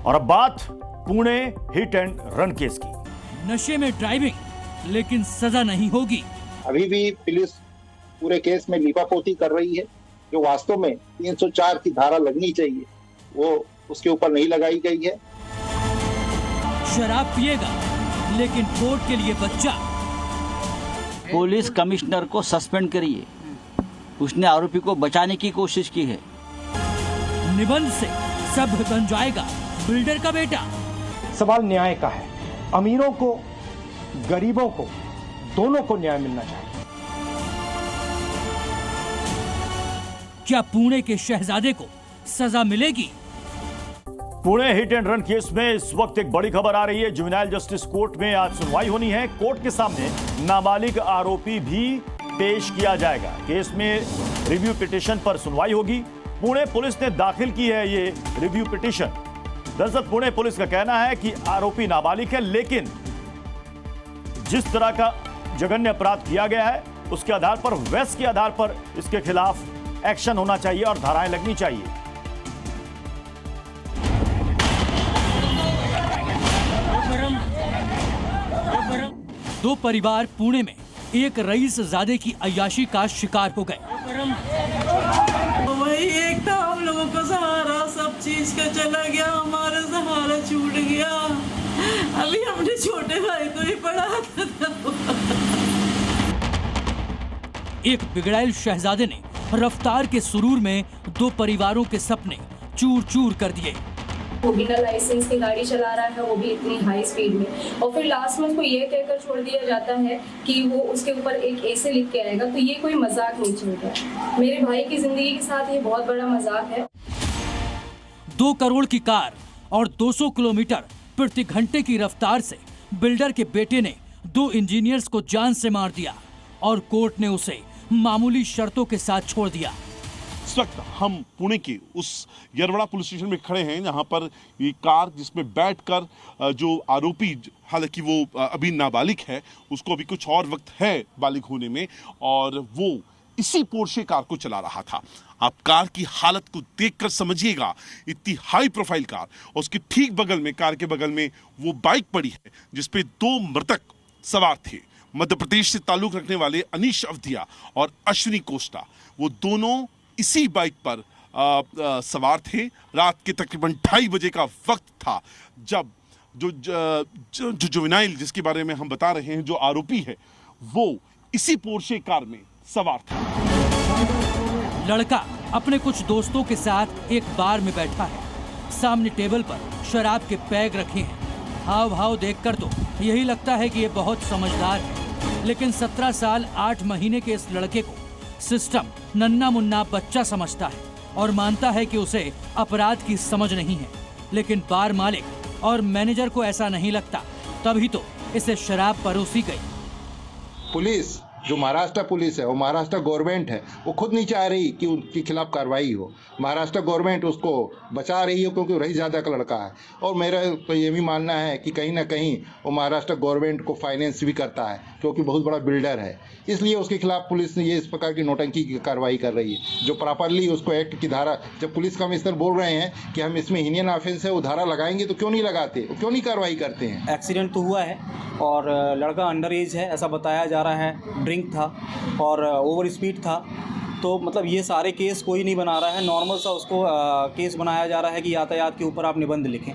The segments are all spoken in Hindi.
और अब बात Pune hit and run case की। नशे में ड्राइविंग लेकिन सजा नहीं होगी। अभी भी पुलिस पूरे केस में लीपापोती कर रही है। जो वास्तव में 304 की धारा लगनी चाहिए वो उसके ऊपर नहीं लगाई गई है। शराब पिएगा लेकिन कोर्ट के लिए बच्चा। पुलिस कमिश्नर को सस्पेंड करिए, उसने आरोपी को बचाने की कोशिश की है। निबंध से सब बन जाएगा बिल्डर का बेटा। सवाल न्याय का है। अमीरों को, गरीबों को, दोनों को न्याय मिलना चाहिए। क्या पुणे के शहजादे को सजा मिलेगी? Pune hit and run case में इस वक्त एक बड़ी खबर आ रही है। जुवेनाइल जस्टिस कोर्ट में आज सुनवाई होनी है। कोर्ट के सामने नाबालिग आरोपी भी पेश किया जाएगा। केस में रिव्यू पिटीशन पर सुनवाई होगी। पुणे पुलिस ने दाखिल की है ये रिव्यू पिटीशन। दरअसल पुणे पुलिस का कहना है कि आरोपी नाबालिग है, लेकिन जिस तरह का जघन्य अपराध किया गया है उसके आधार पर, वेस के आधार पर इसके खिलाफ एक्शन होना चाहिए और धाराएं लगनी चाहिए। दो परिवार पुणे में एक रईसजादे की अय्याशी का शिकार हो गए। वही एक था, हम लोगों का सहारा सब चीज का चला गया, हमारा सहारा छूट गया। अभी हमने छोटे भाई को ही पढ़ाता था। एक बिगड़ैल शहजादे ने रफ्तार के सुरूर में दो परिवारों के सपने चूर चूर कर दिए। वो बिना लाइसेंस की गाड़ी चला रहा है, वो भी इतनी हाई स्पीड में, और फिर लास्ट में उसको ये कहकर छोड़ दिया जाता है कि वो उसके ऊपर एक ऐसे लिख के आएगा। तो ये कोई मजाक नहीं चल रहा। मेरे भाई की जिंदगी के साथ ये बहुत बड़ा मजाक है। 2 करोड़ की कार और 200 किलोमीटर प्रति घंटे की रफ्तार से बिल्डर के बेटे ने 2 इंजीनियर्स को जान से मार दिया और कोर्ट ने उसे मामूली शर्तों के साथ छोड़ दिया। इस वक्त हम पुणे के उस यरवड़ा पुलिस स्टेशन में खड़े हैं जहां पर ये कार जिसमें बैठकर जो आरोपी, हालांकि वो अभी नाबालिग है, उसको अभी कुछ और वक्त है बालिग होने में, और वो इसी पोर्शे कार को चला रहा था। आप कार की हालत को देखकर समझिएगा, इतनी हाई प्रोफाइल कार, और उसके ठीक बगल में, कार के बगल में वो बाइक पड़ी है जिसपे 2 मृतक सवार थे। मध्य प्रदेश से ताल्लुक रखने वाले अनीश अवधिया और अश्विनी कोस्टा, वो दोनों इसी बाइक पर सवार थे। रात के तकरीबन 2:30 बजे का वक्त था जब जो जुवेनाइल, जिसके बारे में हम बता रहे हैं, जो आरोपी है, वो इसी पोर्शे कार में सवार था। लड़का अपने कुछ दोस्तों के साथ एक बार में बैठा है। सामने टेबल पर शराब के पैग रखे हैं। हाव भाव देखकर तो यही लगता है कि ये बहुत समझदार है, लेकिन 17 साल 8 महीने के इस लड़के को सिस्टम नन्ना मुन्ना बच्चा समझता है और मानता है कि उसे अपराध की समझ नहीं है। लेकिन बार मालिक और मैनेजर को ऐसा नहीं लगता, तभी तो इसे शराब परोसी गई। पुलिस, जो महाराष्ट्र पुलिस है, वो महाराष्ट्र गवर्नमेंट है, वो खुद नहीं चाह रही कि उनके खिलाफ कार्रवाई हो। महाराष्ट्र गवर्नमेंट उसको बचा रही है क्योंकि रईसजादा का लड़का है। और मेरा तो ये भी मानना है कि कहीं ना कहीं वो महाराष्ट्र गवर्नमेंट को फाइनेंस भी करता है क्योंकि बहुत बड़ा बिल्डर है। इसलिए उसके खिलाफ पुलिस ने ये इस प्रकार की नौटंकी की कार्रवाई कर रही है, जो प्रॉपरली उसको एक्ट की धारा, जब पुलिस कमिश्नर बोल रहे हैं कि हम इसमें हीनियन ऑफेंस है, वो धारा लगाएंगे, तो क्यों नहीं लगाते, क्यों नहीं कार्रवाई करते हैं? एक्सीडेंट तो हुआ है और लड़का अंडर एज है ऐसा बताया जा रहा है, ड्रिंक था और ओवर स्पीड था। तो मतलब ये सारे केस कोई नहीं बना रहा है, नॉर्मल सा उसको केस बनाया जा रहा है कि यातायात के ऊपर आप निबंध लिखें।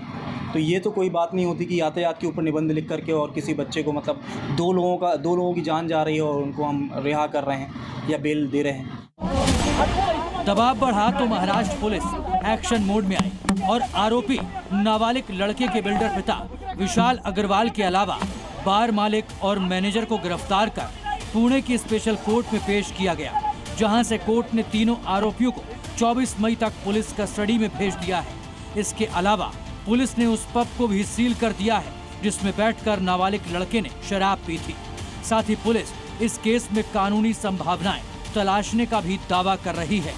तो ये तो कोई बात नहीं होती कि यातायात के ऊपर निबंध लिख करके और किसी बच्चे को, मतलब 2 लोगों की जान जा रही है और उनको हम रिहा कर रहे हैं या बेल दे रहे हैं। दबाव बढ़ा तो महाराष्ट्र पुलिस एक्शन मोड में आई और आरोपी नाबालिग लड़के के बिल्डर पिता विशाल अग्रवाल के अलावा बार मालिक और मैनेजर को गिरफ्तार कर पुणे की स्पेशल कोर्ट में पेश किया गया, जहां से कोर्ट ने तीनों आरोपियों को 24 मई तक पुलिस कस्टडी में भेज दिया है। इसके अलावा पुलिस ने उस पब को भी सील कर दिया है जिसमें बैठकर नाबालिग लड़के ने शराब पी थी। साथ ही पुलिस इस केस में कानूनी संभावनाएं तलाशने का भी दावा कर रही है।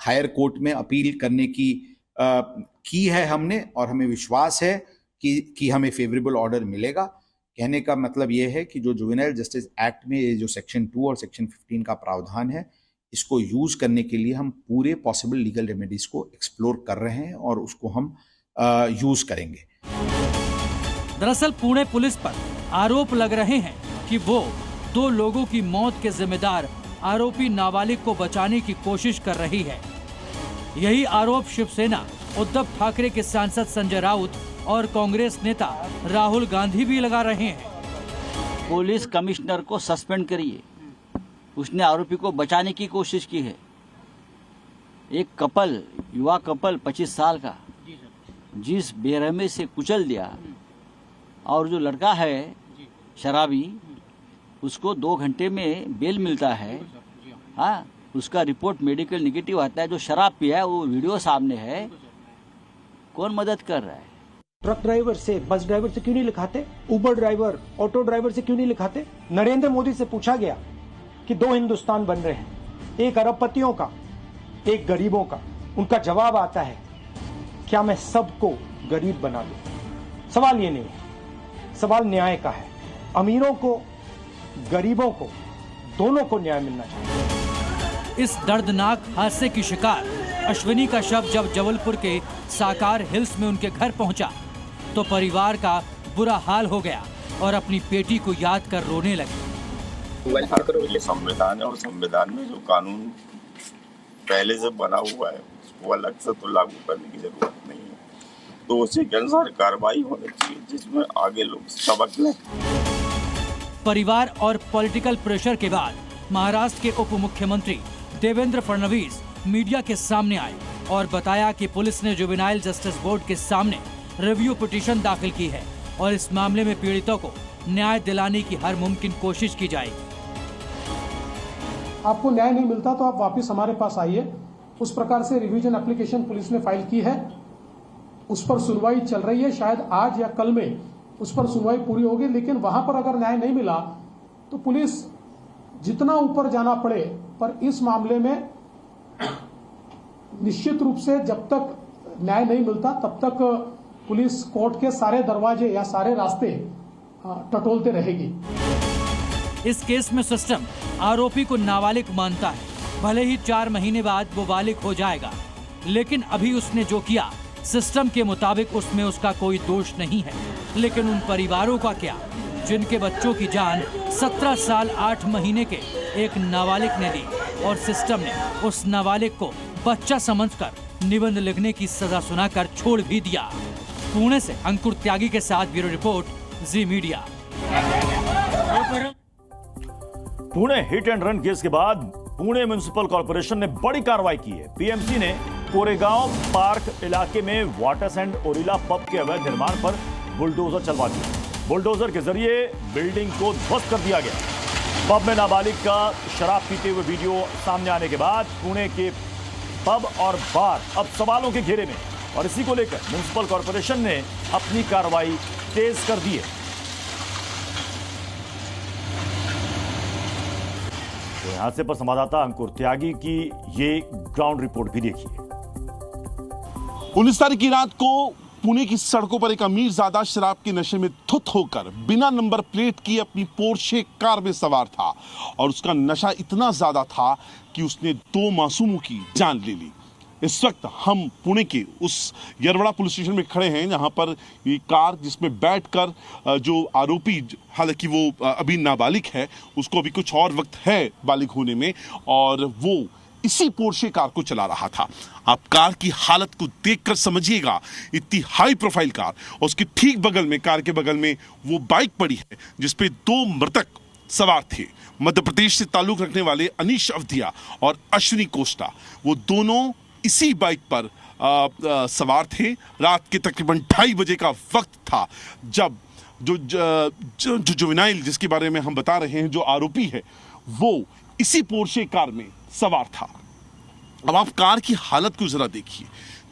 हायर कोर्ट में अपील करने की है हमने, और हमें विश्वास है कि हमें फेवरेबल ऑर्डर मिलेगा। कहने का मतलब ये है कि जो जुवेनाइल जस्टिस एक्ट में ये जो सेक्शन 2 और सेक्शन 15 का प्रावधान है, इसको यूज करने के लिए हम पूरे पॉसिबल लीगल रेमेडीज को एक्सप्लोर कर रहे हैं और उसको हम यूज करेंगे। दरअसल पुणे पुलिस पर आरोप लग रहे हैं कि वो 2 लोगों की मौत के जिम्मेदार आरोपी नाबालिग को बचाने की कोशिश कर रही है। यही आरोप शिवसेना, उद्धव ठाकरे के सांसद संजय राउत और कांग्रेस नेता राहुल गांधी भी लगा रहे हैं। पुलिस कमिश्नर को सस्पेंड करिए, उसने आरोपी को बचाने की कोशिश की है। एक कपल, युवा कपल 25 साल का, जिस बेरहमी से कुचल दिया, और जो लड़का है शराबी, उसको 2 घंटे में बेल मिलता है। हाँ, उसका रिपोर्ट मेडिकल नेगेटिव आता है। जो शराब पिया है वो वीडियो सामने है, कौन मदद कर रहा है? ट्रक ड्राइवर से, बस ड्राइवर से क्यों नहीं लिखाते? उबर ड्राइवर, ऑटो ड्राइवर से क्यों नहीं लिखाते? नरेंद्र मोदी से पूछा गया कि 2 हिंदुस्तान बन रहे हैं, एक अरबपतियों का, एक गरीबों का। उनका जवाब आता है, क्या मैं सबको गरीब बना दूं? सवाल ये नहीं है, सवाल न्याय का है। अमीरों को, गरीबों को, दोनों को न्याय मिलना चाहिए। इस दर्दनाक हादसे की शिकार अश्विनी का शव जब जबलपुर के साकार हिल्स में उनके घर पहुंचा तो परिवार का बुरा हाल हो गया और अपनी बेटी को याद कर रोने लगे। ये संविधान है और संविधान में जो कानून पहले से बना हुआ है उसको अलग से तो लागू करने की जरूरत नहीं है, तो उसी के अनुसार कार्रवाई होनी चाहिए जिसमें आगे लोग सबक लें। परिवार और पॉलिटिकल प्रेशर के बाद महाराष्ट्र के उप मुख्यमंत्री देवेंद्र फडणवीस मीडिया के सामने आए और बताया कि पुलिस ने जुवेनाइल जस्टिस बोर्ड के सामने रिव्यू पिटीशन दाखिल की है और इस मामले में पीड़ितों को न्याय दिलाने की हर मुमकिन कोशिश की जाएगी। आपको न्याय नहीं मिलता तो आप वापस हमारे पास आइए। उस प्रकार से रिवीजन एप्लीकेशन पुलिस ने फाइल की है, उस पर सुनवाई चल रही है। शायद आज या कल में उस पर सुनवाई पूरी होगी, लेकिन वहां पर अगर न्याय नहीं मिला तो पुलिस जितना ऊपर जाना पड़े, पर इस मामले में निश्चित रूप से जब तक न्याय नहीं मिलता तब तक पुलिस कोर्ट के सारे दरवाजे या सारे रास्ते टटोलते रहेगी। इस केस में सिस्टम आरोपी को नाबालिग मानता है, भले ही 4 महीने बाद वो बालिग हो जाएगा, लेकिन अभी उसने जो किया सिस्टम के मुताबिक उसमें उसका कोई दोष नहीं है। लेकिन उन परिवारों का क्या जिनके बच्चों की जान 17 साल 8 महीने के एक नाबालिग ने ली और सिस्टम ने उस नाबालिग को बच्चा समझकर निबंध लिखने की सजा सुनाकर छोड़ भी दिया। पुणे से अंकुर त्यागी के साथ bureau report, Zee media. Pune hit and run case के बाद पुणे म्युनिसिपल कॉर्पोरेशन ने बड़ी कार्रवाई की है। पीएमसी ने कोरेगांव पार्क इलाके में वाटर्स एंड ओरिला पब के अवैध निर्माण पर बुलडोजर चलवा दिया। बुलडोजर के जरिए बिल्डिंग को ध्वस्त कर दिया गया। पब में नाबालिग का शराब पीते हुए वीडियो सामने आने के बाद पुणे के पब और बार अब सवालों के घेरे में, और इसी को लेकर म्युनिसिपल कॉर्पोरेशन ने अपनी कार्रवाई तेज कर दी है। तो यहां से पर संवाददाता अंकुर त्यागी की ये ग्राउंड रिपोर्ट भी देखिए। 19 तारीख की रात को पुणे की सड़कों पर एक अमीरजादा शराब के नशे में धुत होकर बिना नंबर प्लेट की अपनी पोर्शे कार में सवार था और उसका नशा इतना ज्यादा था कि उसने 2 मासूमों की जान ले ली। इस वक्त हम पुणे के उस यरवड़ा पुलिस स्टेशन में खड़े हैं जहां पर ये कार जिसमें बैठकर जो आरोपी, हालांकि वो अभी नाबालिग है, उसको अभी कुछ और वक्त है बालिग होने में, और वो इसी पोर्शे कार को चला रहा था। आप कार की हालत को देखकर समझिएगा, इतनी हाई प्रोफाइल कार, और उसके ठीक बगल में, कार के बगल में वो बाइक पड़ी है जिसपे 2 मृतक सवार थे। मध्य प्रदेश से ताल्लुक रखने वाले अनीश अवधिया और अश्विनी कोस्टा, वो दोनों इसी बाइक पर सवार थे। रात के तकरीबन 2:30 बजे का वक्त था जब जो जुवेनाइल, जिसके बारे में हम बता रहे हैं, जो आरोपी है, वो इसी पोर्शे कार में सवार था। अब आप कार की हालत को जरा देखिए,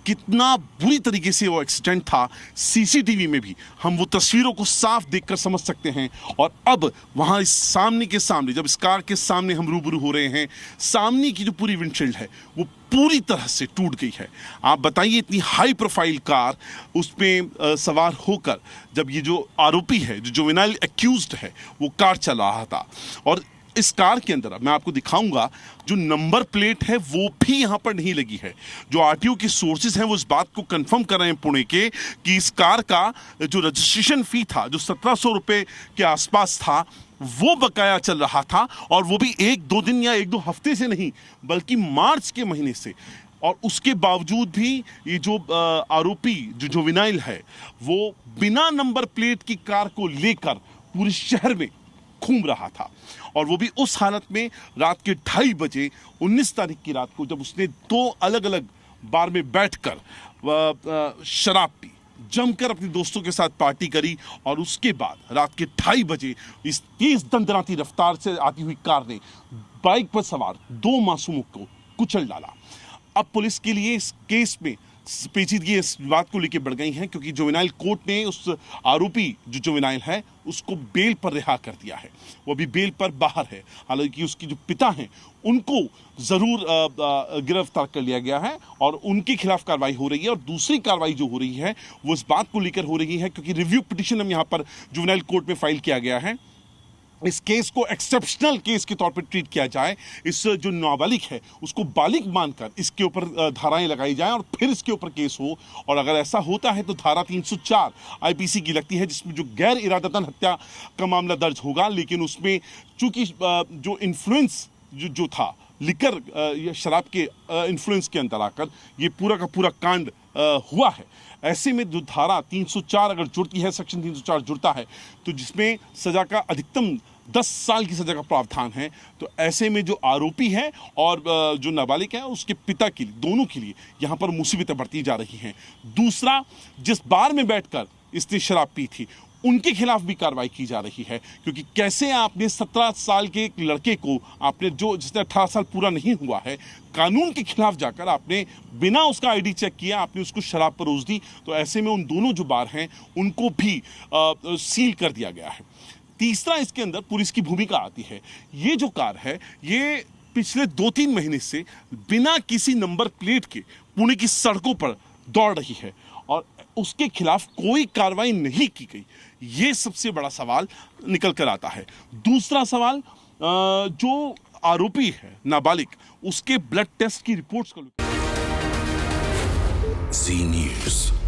कितना बुरी तरीके से वो एक्सीडेंट था। सीसीटीवी में भी हम वो तस्वीरों को साफ देखकर समझ सकते हैं। और अब वहां इस सामने के सामने, जब इस कार के सामने हम रूबरू हो रहे हैं, सामने की जो पूरी विंडशील्ड है वो पूरी तरह से टूट गई है। आप बताइए, इतनी हाई प्रोफाइल कार, उसमें सवार होकर जब ये जो आरोपी है, जो जुवेनाइल एक्यूज्ड है, वो कार चला रहा था, और इस कार के अंदर मैं आपको दिखाऊंगा जो नंबर प्लेट है वो भी यहां पर नहीं लगी है। जो आरटीओ के सोर्सेज हैं वो इस बात को कंफर्म कर रहे हैं पुणे के कि इस कार का जो रजिस्ट्रेशन फी था जो 1700 रुपए के आसपास था वो बकाया चल रहा था, और वो भी 1-2 दिन या 1-2 हफ्ते से नहीं बल्कि मार्च के महीने से। और उसके बावजूद भी ये जो आरोपी जो जुवेनाइल है वो बिना नंबर प्लेट की कार को लेकर पूरे शहर में घूम रहा था, और वो भी उस हालत में रात के 2:30 बजे 19 तारीख की रात को, जब उसने 2 अलग अलग बार में बैठकर शराब पी, जमकर अपने दोस्तों के साथ पार्टी करी, और उसके बाद रात के 2:30 बजे इस तेज दंदनाती रफ्तार से आती हुई कार ने बाइक पर सवार 2 मासूमों को कुचल डाला। अब पुलिस के लिए इस केस में पेचीदगी इस बात को लेकर बढ़ गई है क्योंकि जुवेनाइल कोर्ट ने उस आरोपी जो जुवेनाइल है उसको बेल पर रिहा कर दिया है। वो अभी बेल पर बाहर है, हालांकि उसके जो पिता हैं उनको जरूर गिरफ्तार कर लिया गया है और उनके खिलाफ कार्रवाई हो रही है। और दूसरी कार्रवाई जो हो रही है वो इस बात को लेकर हो रही है क्योंकि रिव्यू पिटीशन हम यहाँ पर जुवेनाइल कोर्ट में फाइल किया गया है। इस केस को एक्सेप्शनल केस के तौर पर ट्रीट किया जाए, इस जो नाबालिग है उसको बालिग मानकर इसके ऊपर धाराएं लगाई जाएं और फिर इसके ऊपर केस हो। और अगर ऐसा होता है तो धारा 304 आईपीसी की लगती है जिसमें जो गैर इरादतन हत्या का मामला दर्ज होगा, लेकिन उसमें चूंकि जो इन्फ्लुएंस जो था लिकर या शराब के इन्फ्लुएंस के अंदर आकर ये पूरा का पूरा कांड हुआ है, ऐसे में जो धारा 304 अगर जुड़ती है, सेक्शन 304 जुड़ता है तो जिसमें सजा का अधिकतम 10 साल की सजा का प्रावधान है, तो ऐसे में जो आरोपी है और जो नाबालिग है उसके पिता के लिए, दोनों के लिए यहाँ पर मुसीबतें बढ़ती जा रही हैं। दूसरा, जिस बार में बैठकर इसने शराब पी थी उनके खिलाफ भी कार्रवाई की जा रही है क्योंकि कैसे आपने 17 साल के एक लड़के को आपने जिसने 18 साल पूरा नहीं हुआ है, कानून के खिलाफ जाकर आपने बिना उसका आईडी चेक किया आपने उसको शराब परोस दी, तो ऐसे में उन दोनों जो बार हैं उनको भी सील कर दिया गया है। तीसरा, इसके अंदर पुलिस की भूमिका आती है। ये जो कार है ये पिछले 2-3 महीने से बिना किसी नंबर प्लेट के पुणे की सड़कों पर दौड़ रही है और उसके खिलाफ कोई कार्रवाई नहीं की गई। ये सबसे बड़ा सवाल निकल कर आता है। दूसरा सवाल, जो आरोपी है नाबालिग, उसके ब्लड टेस्ट की रिपोर्ट्स का जी न्यूज़।